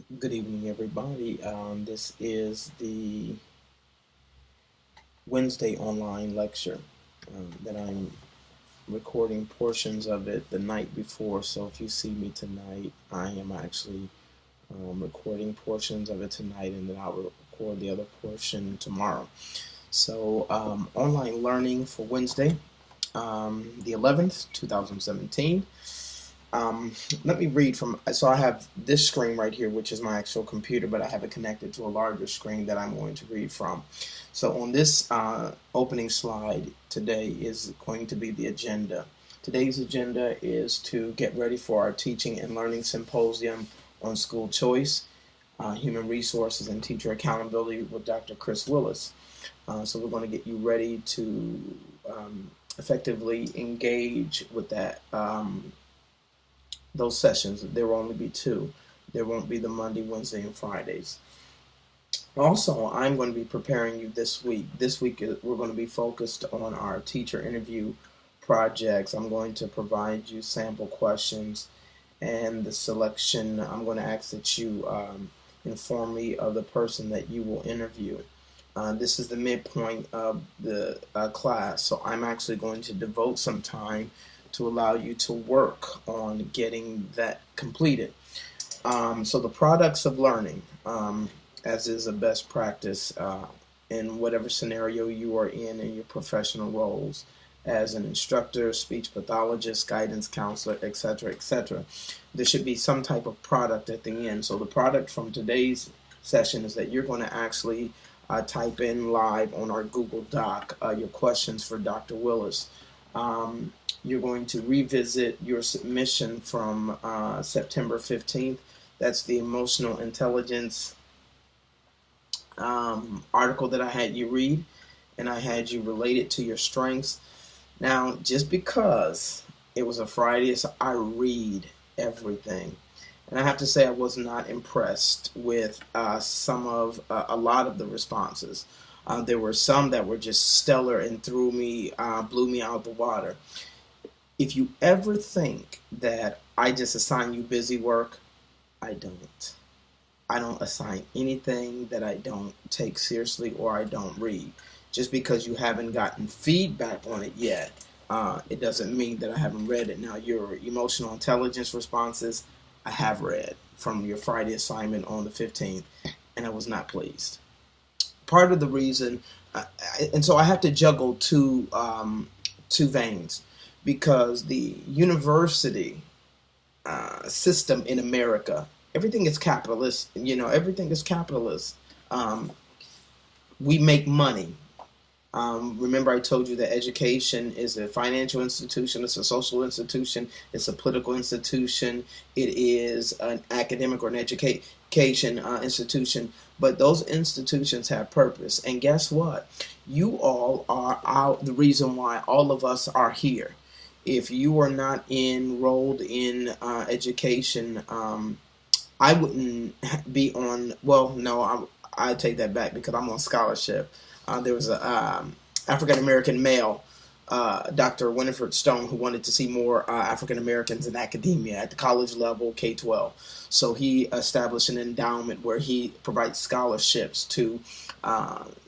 Good evening, everybody. This is the Wednesday online lecture that I'm recording portions of it the night before. So if you see me tonight, I am actually recording portions of it tonight, and then I'll record the other portion tomorrow. So online learning for Wednesday, the 11th, 2017. Let me read from, so I have this screen right here, which is my actual computer, but I have it connected to a larger screen that I'm going to read from. So on this opening slide today is going to be the agenda. Today's agenda is to get ready for our teaching and learning symposium on school choice, human resources, and teacher accountability with Dr. Chris Willis. So we're going to get you ready to effectively engage with that. Those sessions. There will only be two. There won't be the Monday, Wednesday, and Fridays. Also, I'm going to be preparing you this week. This week we're going to be focused on our teacher interview projects. I'm going to provide you sample questions and the selection. I'm going to ask that you inform me of the person that you will interview. This is the midpoint of the class, so I'm actually going to devote some time to allow you to work on getting that completed. So the products of learning, as is a best practice in whatever scenario you are in your professional roles as an instructor, speech pathologist, guidance counselor, etc., etc. There should be some type of product at the end. So the product from today's session is that you're going to actually type in live on our Google Doc your questions for Dr. Willis. You're going to revisit your submission from September 15th. That's the emotional intelligence article that I had you read, and I had you relate it to your strengths. Now, just because it was a Friday, so I read everything. And I have to say I was not impressed with a lot of the responses. There were some that were just stellar and blew me out the water. If you ever think that I just assign you busy work, I don't. I don't assign anything that I don't take seriously or I don't read. Just because you haven't gotten feedback on it yet, it doesn't mean that I haven't read it. Now, your emotional intelligence responses, I have read from your Friday assignment on the 15th, and I was not pleased. Part of the reason, and so I have to juggle two veins, because the university system in America, everything is capitalist. Everything is capitalist. We make money. Remember I told you that education is a financial institution, it's a social institution, it's a political institution, it is an academic or an education institution, but those institutions have purpose. And guess what? You all are the reason why all of us are here. If you are not enrolled in education, I wouldn't be on, well, no, I take that back because I'm on scholarship. There was a African-American male, Dr. Winifred Stone, who wanted to see more African-Americans in academia at the college level, K-12. So he established an endowment where he provides scholarships to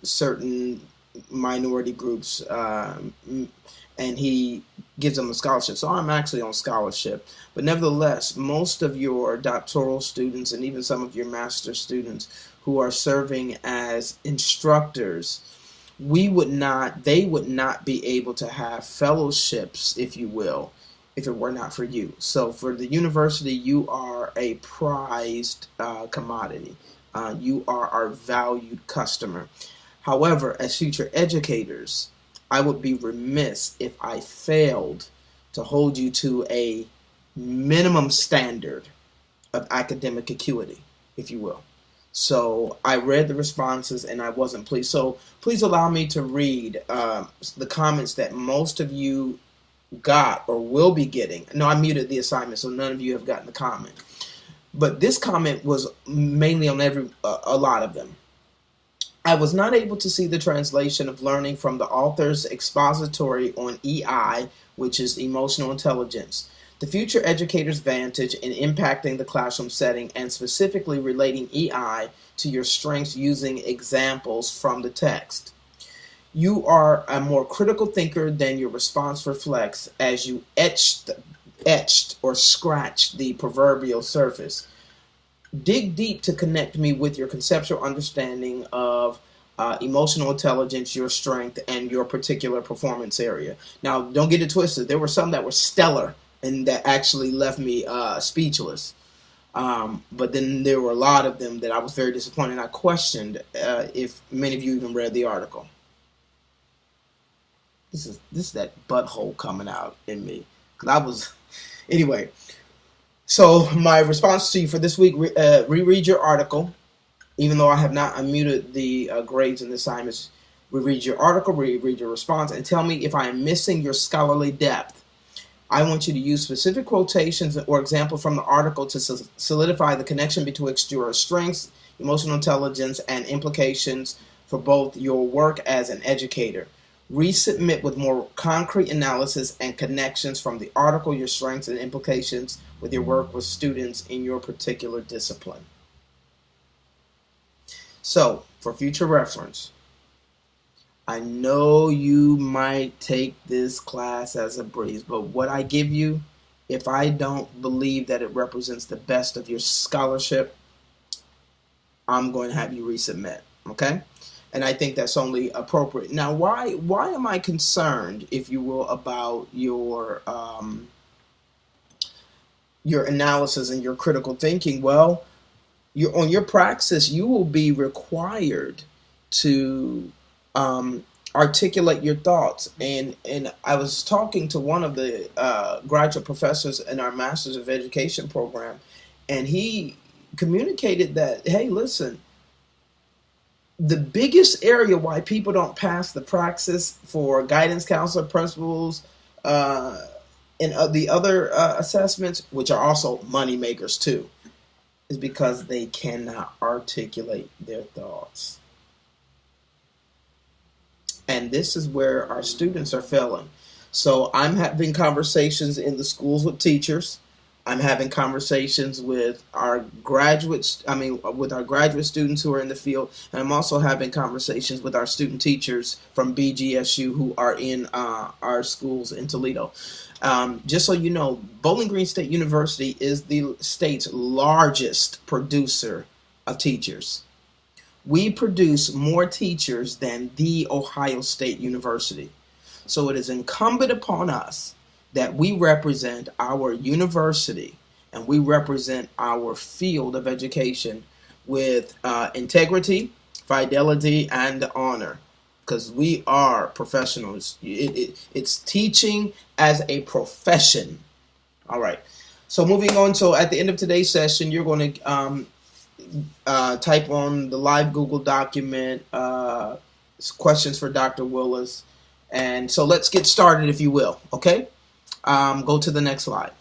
certain minority groups, and he gives them a scholarship. So I'm actually on scholarship. But nevertheless, most of your doctoral students and even some of your master students who are serving as instructors, they would not be able to have fellowships, if you will, if it were not for you. So for the university, you are a prized commodity. You are our valued customer. However, as future educators, I would be remiss if I failed to hold you to a minimum standard of academic acuity, if you will. So I read the responses and I wasn't pleased. So please allow me to read the comments that most of you got or will be getting. No, I muted the assignment, so none of you have gotten the comment. But this comment was mainly on a lot of them. I was not able to see the translation of learning from the author's expository on EI, which is emotional intelligence. The future educator's vantage in impacting the classroom setting and specifically relating EI to your strengths using examples from the text. You are a more critical thinker than your response reflects as you etched or scratched the proverbial surface. Dig deep to connect me with your conceptual understanding of emotional intelligence, your strength, and your particular performance area. Now, don't get it twisted. There were some that were stellar and that actually left me speechless. But then there were a lot of them that I was very disappointed. I questioned if many of you even read the article. This is that butthole coming out in me. Anyway. So my response to you for this week, reread your article. Even though I have not unmuted the grades and assignments, reread your article, reread your response, and tell me if I am missing your scholarly depth. I want you to use specific quotations or examples from the article to solidify the connection betwixt your strengths, emotional intelligence, and implications for both your work as an educator. Resubmit with more concrete analysis and connections from the article, your strengths and implications with your work with students in your particular discipline. So, for future reference, I know you might take this class as a breeze, but what I give you, if I don't believe that it represents the best of your scholarship, I'm going to have you resubmit, okay? And I think that's only appropriate. Now, why am I concerned, if you will, about your analysis and your critical thinking? Well, on your praxis, you will be required to articulate your thoughts. And I was talking to one of the graduate professors in our Masters of Education program, and he communicated that, hey, listen, the biggest area why people don't pass the praxis for guidance counselor, principals, and the other assessments, which are also money makers too, is because they cannot articulate their thoughts. And this is where our students are failing. So I'm having conversations in the schools with teachers. I'm having conversations with our graduate students who are in the field, and I'm also having conversations with our student teachers from BGSU who are in our schools in Toledo. Just so you know, Bowling Green State University is the state's largest producer of teachers. We produce more teachers than The Ohio State University. So it is incumbent upon us that we represent our university and we represent our field of education with integrity, fidelity, and honor, because we are professionals. It's teaching as a profession. All right. So moving on. So at the end of today's session, you're going to type on the live Google document, questions for Dr. Willis. And so let's get started, if you will. Okay. Go to the next slide.